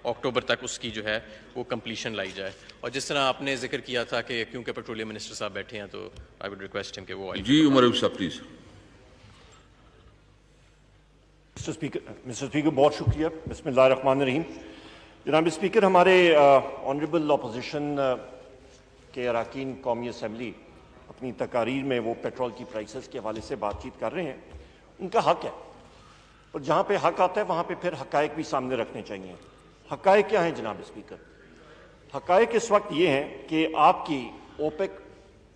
اکتوبر تک اس کی جو ہے وہ کمپلیشن لائی جائے. اور جس طرح آپ نے ذکر کیا تھا کہ کیونکہ پیٹرولیم منسٹر صاحب بیٹھے ہیں تو آئی وڈ ریکویسٹ ہم کہ وہ جی عمر عبد صاحب پلیز. مسٹر اسپیکر بہت شکریہ. بسم اللہ الرحمن الرحیم. جناب اسپیکر, ہمارے آنریبل اپوزیشن کے اراکین قومی اسمبلی اپنی تقاریر میں وہ پیٹرول کی پرائسز کے حوالے سے بات چیت کر رہے ہیں. ان کا حق ہے, اور جہاں پہ حق آتا ہے وہاں پہ پھر حقائق بھی سامنے رکھنے چاہیے. حقائق کیا ہیں جناب اسپیکر؟ حقائق اس وقت یہ ہیں کہ آپ کی اوپیک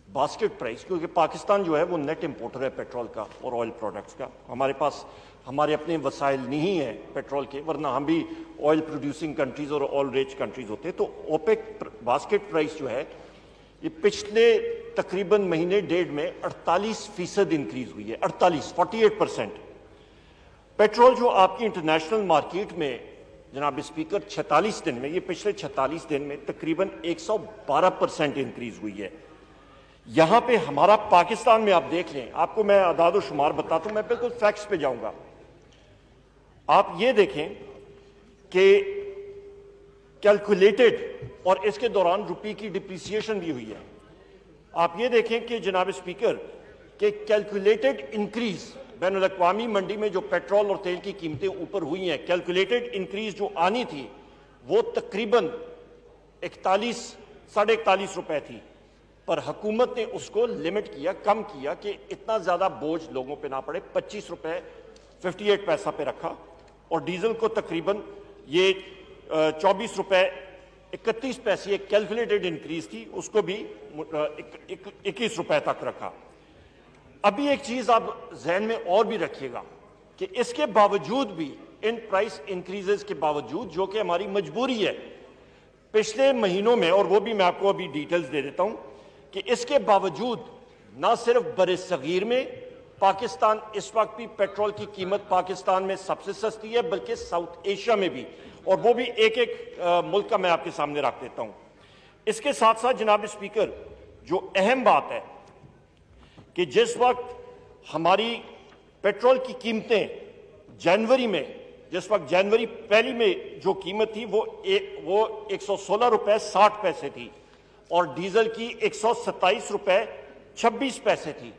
باسکٹ پرائس, کیونکہ پاکستان جو ہے وہ نیٹ امپورٹر ہے پیٹرول کا اور آئل پروڈکٹس کا, ہمارے پاس ہمارے اپنے وسائل نہیں ہیں پیٹرول کے, ورنہ ہم بھی آئل پروڈیوسنگ کنٹریز اور آئل ریچ کنٹریز ہوتے. تو اوپیک باسکٹ پرائس جو ہے یہ پچھلے تقریباً مہینے ڈیڑھ میں 48% انکریز ہوئی ہے. 48%. پیٹرول جو آپ کی انٹرنیشنل مارکیٹ میں جناب اسپیکر 46 دن میں, یہ پچھلے 46 دن میں تقریباً 112% انکریز ہوئی ہے. یہاں پہ ہمارا پاکستان میں آپ دیکھ لیں, آپ کو میں اعداد و شمار بتاتا ہوں, میں بالکل فیکٹس پہ جاؤں گا. آپ یہ دیکھیں کہ کیلکولیٹڈ, اور اس کے دوران روپی کی ڈپریسیشن بھی ہوئی ہے. آپ یہ دیکھیں کہ جناب اسپیکر کہ کیلکولیٹڈ انکریز بین الاقوامی منڈی میں جو پیٹرول اور تیل کی قیمتیں اوپر ہوئی ہیں, کیلکولیٹڈ انکریز جو آنی تھی وہ تقریباً 41.5 روپے تھی, پر حکومت نے اس کو لمٹ کیا, کم کیا کہ اتنا زیادہ بوجھ لوگوں پہ نہ پڑے. 25 روپے 58 پیسہ پہ رکھا, اور ڈیزل کو تقریباً یہ 24 روپے 31 پیسے ایک کیلکولیٹڈ انکریز تھی, اس کو بھی 21 روپے تک رکھا. ابھی ایک چیز آپ ذہن میں اور بھی رکھیے گا کہ اس کے باوجود بھی, ان پرائس انکریزز کے باوجود, جو کہ ہماری مجبوری ہے پچھلے مہینوں میں, اور وہ بھی میں آپ کو ابھی ڈیٹیلز دے دیتا ہوں, کہ اس کے باوجود نہ صرف بر صغیر میں پاکستان اس وقت بھی پیٹرول کی قیمت پاکستان میں سب سے سستی ہے, بلکہ ساؤتھ ایشیا میں بھی, اور وہ بھی ایک ایک ملک کا میں آپ کے سامنے رکھ دیتا ہوں. اس کے ساتھ ساتھ جناب اسپیکر جو اہم بات ہے کہ جس وقت ہماری پیٹرول کی قیمتیں جنوری میں, جس وقت جنوری پہلی میں جو قیمت تھی وہ 116 روپے 60 پیسے تھی, اور ڈیزل کی 127 روپے 26 پیسے تھی.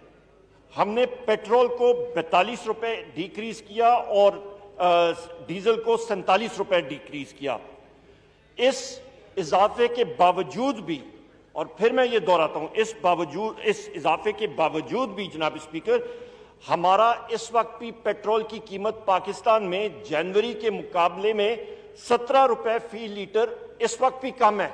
ہم نے پیٹرول کو 42 روپے ڈیکریز کیا اور ڈیزل کو 47 روپے ڈیکریز کیا. اس اضافے کے باوجود بھی, اور پھر میں یہ دہراتا ہوں, اس اضافے کے باوجود بھی جناب اسپیکر ہمارا اس وقت بھی پیٹرول کی قیمت پاکستان میں جنوری کے مقابلے میں 17 روپے فی لیٹر اس وقت بھی کم ہے.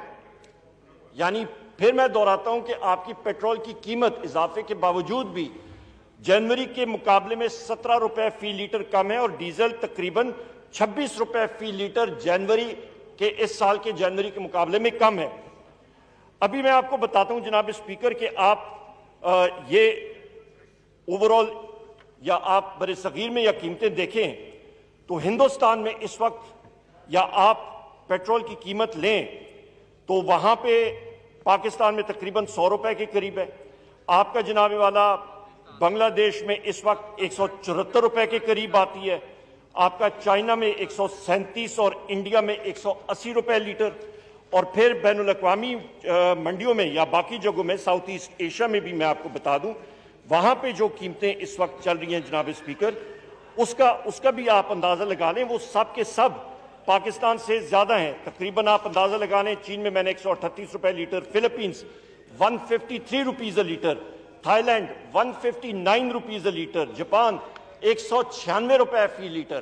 یعنی پھر میں دہراتا ہوں کہ آپ کی پیٹرول کی قیمت اضافے کے باوجود بھی جنوری کے مقابلے میں 17 روپے فی لیٹر کم ہے, اور ڈیزل تقریباً 26 روپے فی لیٹر جنوری کے, اس سال کے جنوری کے مقابلے میں کم ہے. ابھی میں آپ کو بتاتا ہوں جناب اسپیکر کہ آپ یہ اوورال یا آپ بر صغیر میں یا قیمتیں دیکھیں تو ہندوستان میں اس وقت, یا آپ پیٹرول کی قیمت لیں تو وہاں پہ پاکستان میں تقریباً 100 روپے کے قریب ہے. آپ کا جناب والا بنگلہ دیش میں اس وقت 174 روپے کے قریب آتی ہے. آپ کا چائنا میں 137 اور انڈیا میں 180 روپے لیٹر. اور پھر بین الاقوامی منڈیوں میں یا باقی جگہوں میں, ساؤتھ ایسٹ ایشیا میں بھی میں آپ کو بتا دوں, وہاں پہ جو قیمتیں اس وقت چل رہی ہیں جناب اسپیکر, اس کا بھی آپ اندازہ لگا لیں, وہ سب کے سب پاکستان سے زیادہ ہیں. تقریباً آپ اندازہ لگا لیں, چین میں نے 138 روپے litre, Philippines 153 rupees a litre, Thailand 159 rupees a litre, Japan 196 روپے فی لیٹر.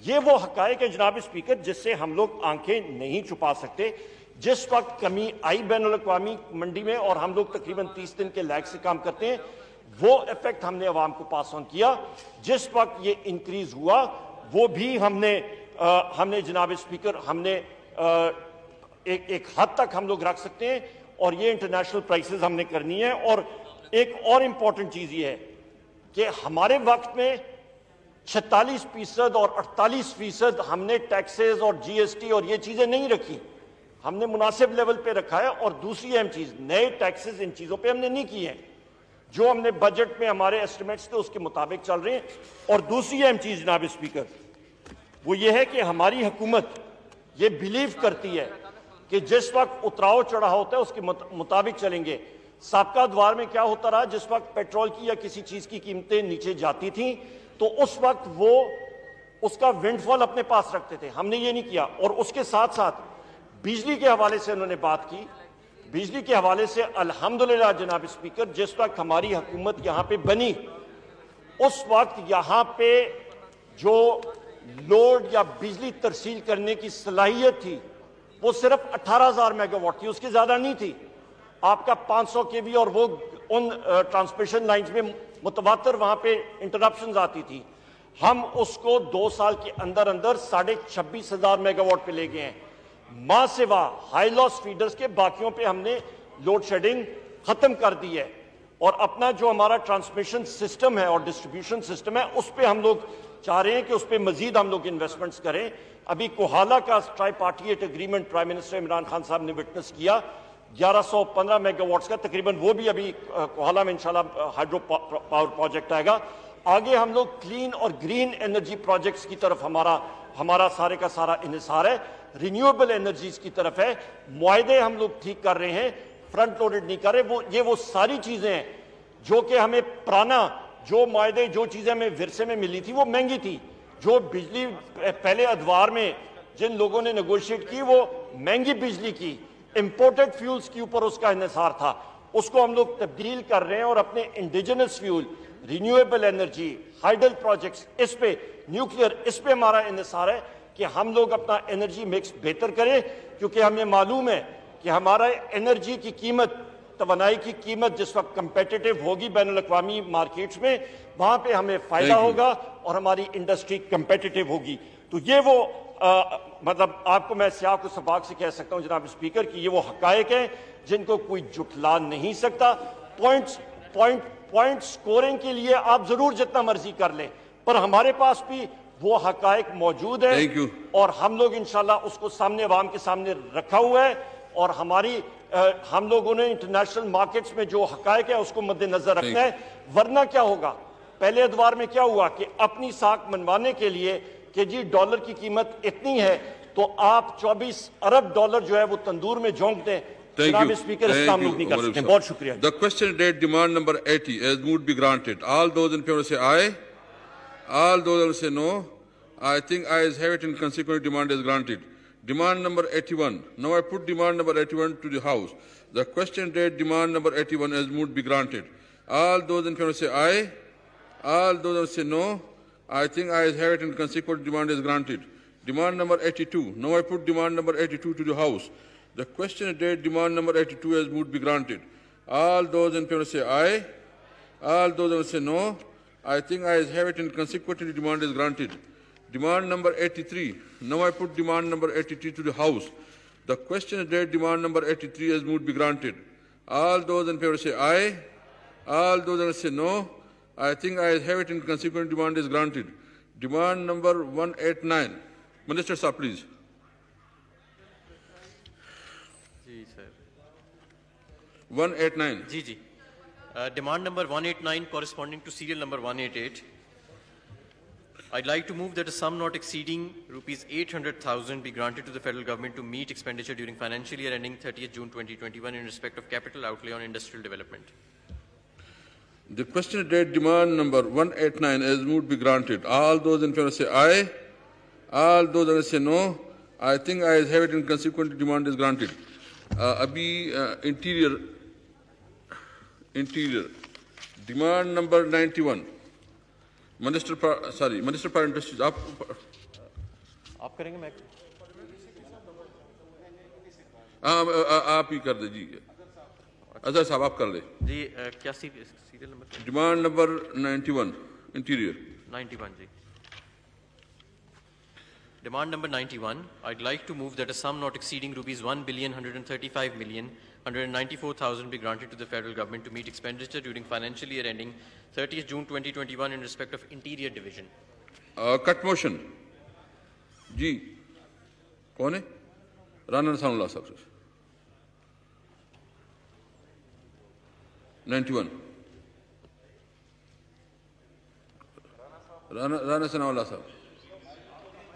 یہ وہ حقائق ہے جناب اسپیکر جس سے ہم لوگ آنکھیں نہیں چھپا سکتے. جس وقت کمی آئی بین الاقوامی منڈی میں, اور ہم لوگ تقریباً 30 دن کے لیگ سے کام کرتے ہیں, وہ ایفیکٹ ہم نے عوام کو پاس آن کیا. جس وقت یہ انکریز ہوا وہ بھی ہم نے جناب اسپیکر ہم نے ایک حد تک ہم لوگ رکھ سکتے ہیں, اور یہ انٹرنیشنل پرائسز ہم نے کرنی ہے. اور ایک اور امپورٹنٹ چیز یہ ہے کہ ہمارے وقت میں 46% اور 48% ہم نے ٹیکسز اور جی ایس ٹی اور یہ چیزیں نہیں رکھی, ہم نے مناسب لیول پہ رکھا ہے. اور دوسری اہم چیز, نئے ٹیکسز ان چیزوں پہ ہم نے نہیں کیے ہیں, جو ہم نے بجٹ میں ہمارے ایسٹیمیٹس تھے اس کے مطابق چل رہے ہیں. اور دوسری اہم چیز جناب اسپیکر وہ یہ ہے کہ ہماری حکومت یہ بلیو کرتی ہے کہ جس وقت اتراؤ چڑھا ہوتا ہے اس کے مطابق چلیں گے. سابقہ ادوار میں کیا ہوتا رہا, جس وقت پیٹرول کی یا کسی چیز کی قیمتیں نیچے جاتی تھیں تو اس وقت وہ اس کا ونڈ فال اپنے پاس رکھتے تھے. ہم نے یہ نہیں کیا. اور اس کے ساتھ ساتھ بجلی کے حوالے سے انہوں نے بات کی. بجلی کے حوالے سے الحمدللہ جناب اسپیکر, جس وقت ہماری حکومت یہاں پہ بنی اس وقت یہاں پہ جو لوڈ یا بجلی ترسیل کرنے کی صلاحیت تھی وہ صرف 18,000 میگا واٹ تھی, اس کی زیادہ نہیں تھی. آپ کا 500 کے وی اور وہ ان ٹرانسمیشن لائنز میں متواتر وہاں پہ انٹرپشنز آتی تھی. ہم اس کو 2 سال کے اندر 26,500 میگا واٹ پہ لے گئے ہیں. ماں سوا ہائی لاس فیڈرز کے باقیوں پہ ہم نے لوڈ شیڈنگ ختم کر دی ہے. اور اپنا جو ہمارا ٹرانسمیشن سسٹم ہے اور ڈسٹریبیوشن سسٹم ہے اس پہ ہم لوگ چاہ رہے ہیں کہ اس پہ مزید ہم لوگ انویسٹمنٹس کریں. ابھی کوہالا کا tripartite agreement prime minister Imran Khan sahib نے وٹنس کیا 1115 میگا واٹس کا تقریباً, وہ بھی ابھی کوہالا میں انشاءاللہ ہائیڈرو پاور پروجیکٹ آئے گا. آگے ہم لوگ کلین اور گرین انرجی پروجیکٹس کی طرف ہمارا سارے کا سارا انحصار ہے. رینیویبل انرجیز کی طرف ہے. معاہدے ہم لوگ ٹھیک کر رہے ہیں, فرنٹ لوڈڈ نہیں کر رہے. وہ ساری چیزیں ہیں جو کہ ہمیں پرانا جو معاہدے جو چیزیں ہمیں ورثے میں ملی تھی وہ مہنگی تھی. جو بجلی پہلے ادوار میں جن لوگوں نے نیگوشیٹ کی وہ مہنگی بجلی کی, امپورٹڈ فیولز کے اوپر اس کا انحصار تھا. اس کو ہم لوگ تبدیل کر رہے ہیں اور اپنے indigenous fuel, renewable energy, hydel projects, اس پہ نیوکلیئر, اس پہ ہمارا انحصار ہے کہ ہم لوگ اپنا انرجی مکس بہتر کریں. کیونکہ ہمیں معلوم ہے کہ ہمارا انرجی کی قیمت, توانائی کی قیمت جس وقت کمپیٹیٹو ہوگی بین الاقوامی مارکیٹس میں, وہاں پہ ہمیں فائدہ ہوگا اور ہماری انڈسٹری کمپیٹیٹو ہوگی. تو یہ وہ مطلب آپ کو میں سیاق کو سباق سے کہہ سکتا ہوں جناب اسپیکر کہ یہ وہ حقائق ہیں جن کو کوئی جھٹلا نہیں سکتا. پوائنٹ سکورنگ کے لیے آپ ضرور جتنا مرضی کر لیں, پر ہمارے پاس بھی وہ حقائق موجود ہیں اور ہم لوگ انشاءاللہ اس کو سامنے عوام کے سامنے رکھا ہوا ہے. اور ہم لوگوں نے انٹرنیشنل مارکیٹس میں جو حقائق ہے اس کو مد نظر رکھنا ہے. ورنہ کیا ہوگا, پہلے ادوار میں کیا ہوا کہ اپنی ساکھ منوانے کے لیے کہ جی ڈالر کی قیمت اتنی ہے تو آپ 24 ارب ڈالر جو ہے وہ تندور میں جھونک دیں. جناب اسپیکر اس کام لوگ نہیں کر سکتے. بہت شکریہ. The question date demand number 80 as moved be granted. All those in favor say aye. All those who say no. I think ayes have it and consequent demand is granted. Demand number 81. Now I put demand number 81 to the House. The question date demand number 81 as moved be granted. All those in favor say aye. All those who say no. I think ayes have it and consequent demand is granted. Demand number 82. Now I put demand number 82 to the House. The question date demand number 82 as moved be granted. All those in favor say aye. All those who say no. I think ayes have it and consequently demand is granted. Demand number 83. Now I put demand number 83 to the House. The question date demand number 83 as moved be granted. All those in favor say aye. All those who say no. I think ayes have it and consequent demand is granted. Demand number 189. Minister Sir, please. G sir. 189. G. Demand number 189 corresponding to serial number 188. I'd like to move that a sum not exceeding rupees 800,000 be granted to the federal government to meet expenditure during financial year ending 30th June 2021 in respect of capital outlay on industrial development. The question date demand number 189 as moved be granted. All those in favor say aye. All those who say no. I think ayes have it and consequent demand is granted. Interior. Demand number 91. Minister for Industries. آپ کریں گے میں آپ ہی کر دیجیے. اظہر صاحب آپ کر لیں. جی. کیا serial number? Demand number 91 interior. 91 جی. Demand number 91. I'd like to move that a sum not exceeding rupees 1,135,194,000 be granted to the federal government to meet expenditure during financial year ending 30th June 2021 in respect of Interior Division. Cut motion. جی کون ہے؟ رانا رسان اللہ صاحب سے. 91. رانا ثناء اللہ صاحب.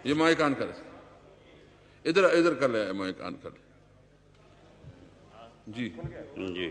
یہ mic آن کرے. ادھر کر لیں مائک آن کر لیں جی جی